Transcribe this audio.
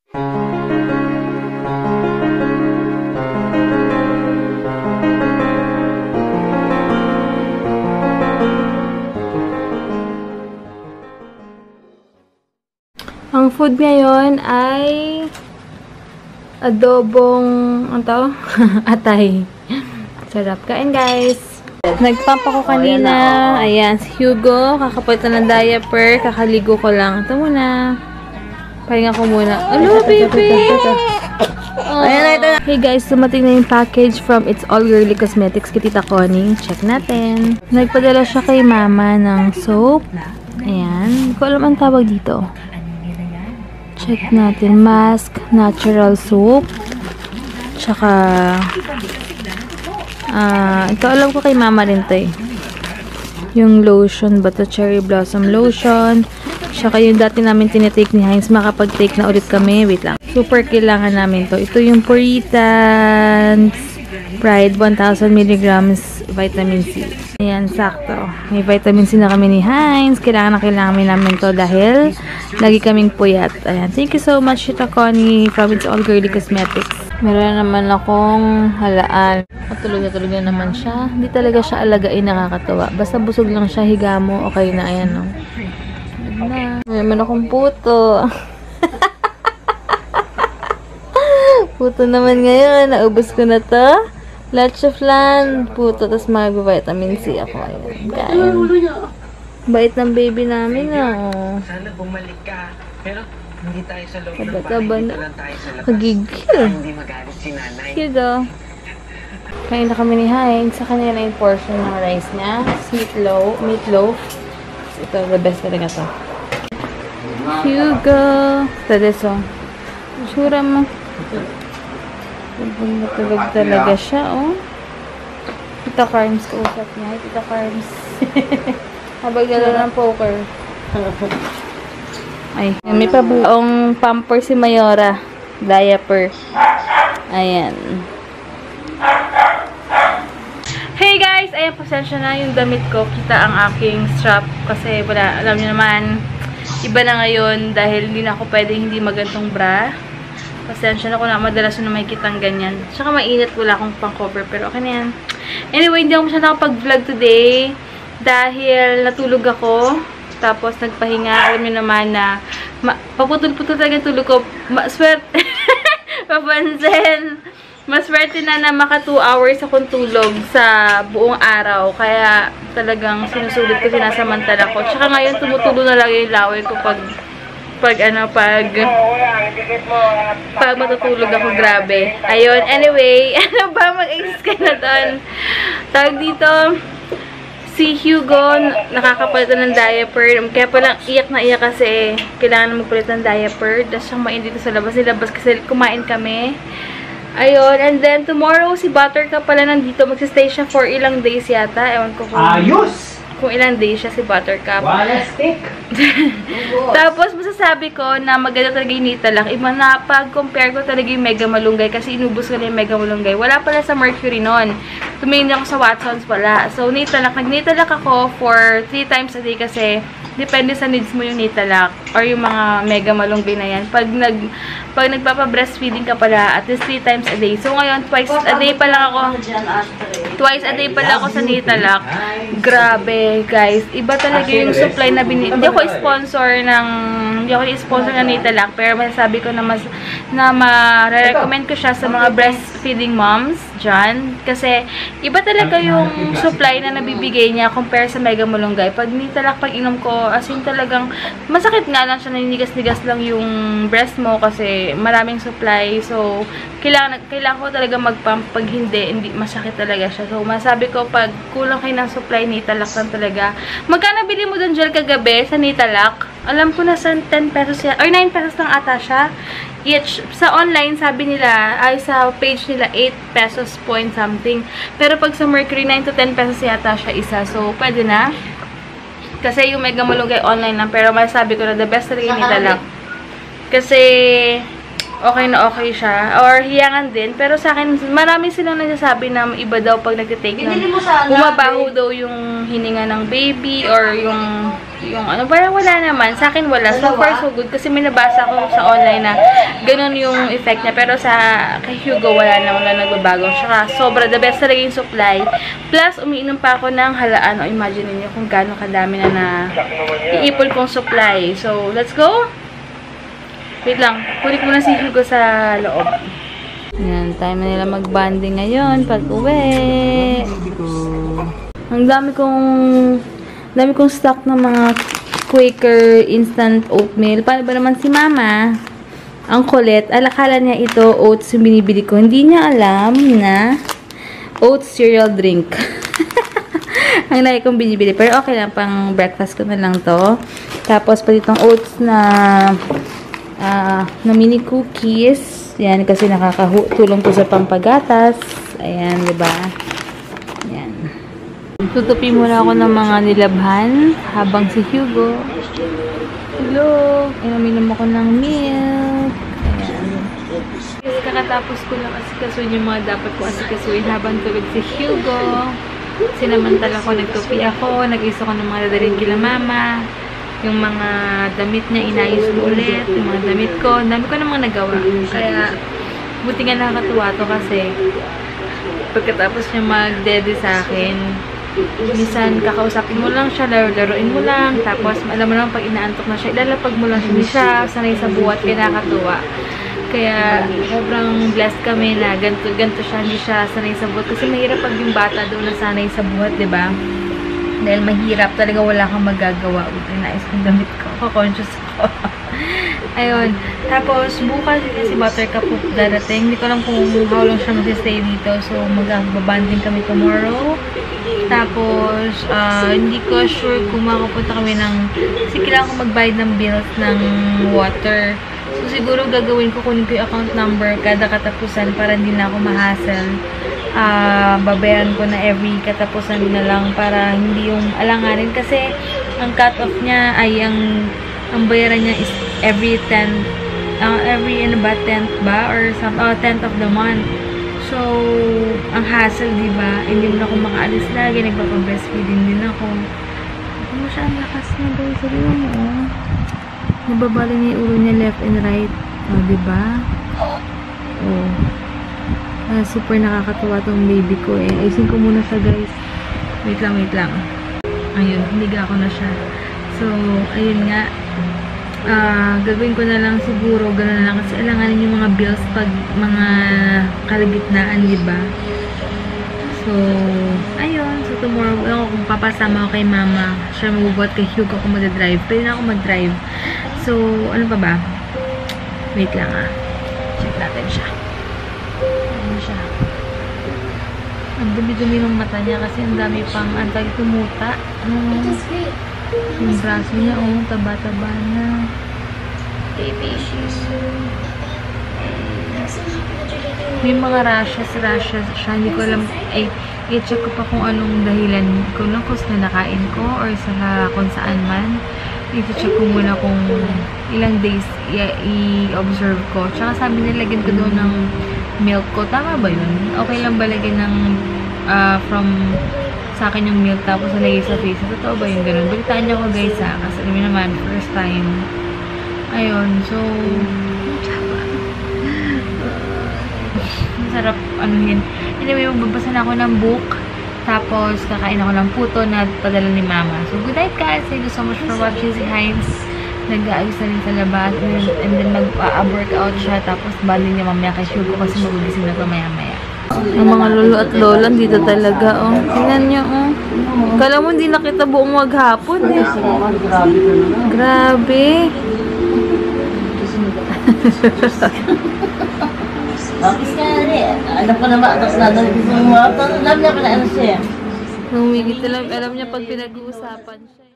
Ang food ngayon ay adobong, ano to? Atay. Sarap. Kain, guys. Nagpump ako kanina. Ayan, si Hugo. Kakapalit na ng diaper. Kakaligo ko lang. Ito muna. Pahinga ko muna. Hello, baby! Oh. Hey guys, dumating na yung package from It's All Girly Cosmetics kay Tita Connie. Check natin. Nagpadala siya kay mama ng soap. Ayan. Hindi ko alam ang tawag dito. Check natin. Mask, natural soap. Tsaka, ito alam ko kay mama rin to eh. Yung lotion ba to? Cherry Blossom Lotion. Tsaka yung dati namin tinitake ni Heinz. Makapag-take na ulit kami. Wait lang. Super kailangan namin to. Ito yung Puritans Pride 1000 mg vitamin C. Ayan, sakto. May vitamin C na kami ni Heinz. Kailangan namin to dahil lagi kaming puyat. Ayan. Thank you so much, Tita Connie from It's All Girly Cosmetics. Meron naman akong halaan. Tulog na naman siya. Hindi talaga siya alagain, nakakatawa. Basta busog lang siya, higa mo, okay na. Ayan, no? Na. Meron akong puto. Puto naman ngayon. Naubos ko na to. Lots of land. Puto. Tapos mag-vitamin C ako. Ayan. Kain. Bait ng baby namin, oh. Sana bumalik ka. Pero hindi tayo sa loob ng Taba-taba bahay. na. Dito lang tayo sa labas. Kagigil. Hindi magalit si nanay. Hugo. Kain na kami ni Heinz. Sa kanya na yung portion ng rice niya. Meatloaf. Ito, the best talaga to. Hugo. Ito, this one. Sura mo. Natulog talaga siya, oh. Tita Carms, kausap niya. Hi, Tita Carms. Habang gala ng poker. Ay, may pabuong pamper si Mayora. Diaper. Ayan. Hey guys! Ayan, pasensya na yung damit ko. Kita ang aking strap. Kasi wala, alam niyo naman, iba na ngayon dahil hindi na ako pwedeng hindi magantong bra. Pasensya na ko na madalas na may kitang ganyan. Tsaka mainit, wala akong pang-cover. Pero okay na yan. Anyway, hindi ako masyadong nakapag-vlog today. Dahil natulog ako. Tapos nagpahinga. Alam niyo naman na paputol-putol talaga tulog ko. Maswerte. Papansin. Maswerte na maka 2 hours akong tulog sa buong araw. Kaya talagang sinusulit ko, sinasamantala ko. Tsaka ngayon tumutulo na lang yung laway ko pag matutulog ako, grabe. Ayun, anyway, ano ba, mag-exist ka na doon. Tawag dito, si Hugo, nakakapalitan ng diaper. Kaya palang iyak na iyak kasi kailangan magpalit ng diaper. Tapos siyang main dito sa labas. Nilabas kasi kumain kami. Ayun, and then tomorrow, si Buttercup pala nandito. Magsistay siya for ilang days yata. Ewan ko kung ilang days siya si Buttercup. Tapos, masasabi ko na maganda talaga yung Nitalak. Iba na pag-compare ko talaga yung Mega Malunggay kasi inubos ko na yung Mega Malunggay. Wala pala sa Mercury nun. Tumingin ako sa Watsons pala. So, Nitalak. Nag-Nitalak ako for 3 times a day kasi depende sa needs mo yung Nitalak or yung mga Mega Malunggay na yan. Pag nagpapa-breastfeeding ka pala, at least 3 times a day. So, ngayon, twice a day pa lang ako. Twice a day pala ako sa Nitalak. Grabe, guys. Iba talaga yung supply na binili. Hindi ako sponsor ng Nitalak, pero masasabi ko na ma-recommend ko siya sa mga breastfeeding moms dyan. Kasi, iba talaga yung supply na nabibigay niya compare sa Mega Malunggay. Pag Nitalak, pag inom ko, as in talagang, masakit nga lang siya, naninigas-nigas lang yung breast mo kasi maraming supply. So, kailangan ko talaga mag-pump. Pag hindi masakit talaga siya. So, masabi ko, pag kulang kayo ng supply, Nitalak lang talaga. Magkano bili mo dun gel kagabi sa Nitalak? Alam ko na sa 10 pesos yan, or 9 pesos lang ata siya. Each, sa online, sabi nila, ay sa page nila, 8 pesos point something. Pero pag sa Mercury, 9 to 10 pesos yata siya isa. So, pwede na. Kasi yung Mega Malunggay online lang. Pero masasabi ko na the best talaga yung Nitalak. Kasi, okay na okay siya. Or hiyangan din. Pero sa akin, marami silang nagsasabi na iba daw pag nagtitake ng bumabaho daw yung hininga ng baby or yung ano. Parang wala naman. Sa akin wala. So far so good. Kasi may nabasa ko sa online na ganun yung effect niya. Pero kay Hugo, wala naman na nagbabago. Saka sobra. The best talaga yung supply. Plus, umiinom pa ako ng halaan. O imagine niyo kung gaano kadami na iipon kong supply. So, let's go! Wait lang. Kulit muna si Hugo sa loob. Ayan. Time na nila mag-bonding ngayon pag uwi. Ang dami kong stock ng mga Quaker instant oatmeal. Paano ba naman si Mama? Ang kulit. Alakala niya ito oats yung binibili ko. Hindi niya alam na oats cereal drink. Ang lagi kong binibili. Pero okay lang. Pang breakfast ko na lang to. Tapos pa ditong oats na mini cookies. Yan. Kasi nakakatulong to sa pampagatas. Ayan. Diba? Ayan. Tutupi muna ako ng mga nilabhan habang si Hugo. Hello! Inuminom ako ng milk. Ayan. Kakatapos ko lang asikasuin yung mga dapat ko asikasuin habang tulog si Hugo. Sinamantala ko, nagtupi ako. Nag-isa ko ng mga dadalhin kila Mama. Yung mga damit niya, inayos ko ulit. Yung mga damit ko. Dami ko namang nagawa. Kaya, buti nga nakakatuwa to kasi pagkatapos niya mag-daddy sa akin, minsan kakausapin mo lang siya, laruin mo lang, tapos alam mo lang pag inaantok na siya, ilalapag mo lang siya, sanay sa buhat, kaya nakakatuwa. Kaya sobrang blessed kami na ganito siya, hindi siya sanay sa buhat. Kasi mahirap pag yung bata doon na sanay sa buhat, diba? Dahil mahirap, talaga wala kang magagawa. Inayos ng damit ko, conscious ako. Ayun. Tapos, bukas kasi Buttercup darating. Hindi ko alam kung how long siya mag-stay dito. So, mag-babanding kami tomorrow. Tapos, hindi ko sure kung makapunta kami ng... Kasi kailangan ko magbayad ng bills ng water. So, siguro gagawin ko, kunin ko yung account number kada katapusan para hindi na ako ma-hassle. Babayaran ko na every katapusan na lang para hindi yung alanganin. Kasi, ang cut-off niya ay ang bayaran niya is every 10th ba? Or 10th of the month. So, ang hassle, diba? Hindi mo na ako makaalis lagi. Nagpapabreastfeeding din ako. Ano siya ang lakas niya, guys? Sabi mo, oh. Nababali niya yung ulo niya left and right. Oh, diba? Oh. Super nakakatuwa tong baby ko eh. Ayusin ko muna siya, guys. Wait lang. Ayun, hiniga ko na siya. So, ayun nga. Gagawin ko na lang siguro, gano'n na lang. Kasi alanganin yung mga bills pag mga kalagitnaan, diba? So, ayun. So, tomorrow, ako kung papasama ako kay Mama. Siya mabubuhat kay Hugo ako mag-drive. Pwede na ako mag-drive. So, ano pa ba? Wait lang check natin siya. Ano siya? Ang dumi-dumi ng mata niya kasi ang dami pang antay tumuta. Yung braso niya, oh, taba-taba na. Baby shoes. May mga rashes siya. Hindi ko alam, i-check ko pa kung anong dahilan. Kung lang kung na nakain ko or sa kung saan man. I-check ko muna kung ilang days i-observe ko. Tsaka sabi nila, lagyan ko doon ng milk ko. Tama ba yun? Okay lang ba lagyan ng from sa akin yung milk tapos nalagay sa face? Totoo ba yung ganun? Balitaan niyo ko, guys, kasi alam niyo naman, first time. Ayun, so masarap anuhin. Anyway, magbabasa na ako ng book. Tapos, kakain ako ng puto na padala ni Mama. So, good night, guys. Thank you so much for watching. Si Heinz nag-aayos na rin sa labas. And then, mag-workout siya. Tapos, bali niya mamaya kay Hugo kasi magugising na ito maya-maya. Ang mga lolo at lola dito talaga, oh. Tingnan nyo, oh. Kala mo, hindi nakita buong maghapon, eh. Grabe. Bakit ka na rin? Alam ko naman, tapos nadalagin mo yung mga alam niya pala ano siya. Humigit alam niya pag pinag-uusapan siya.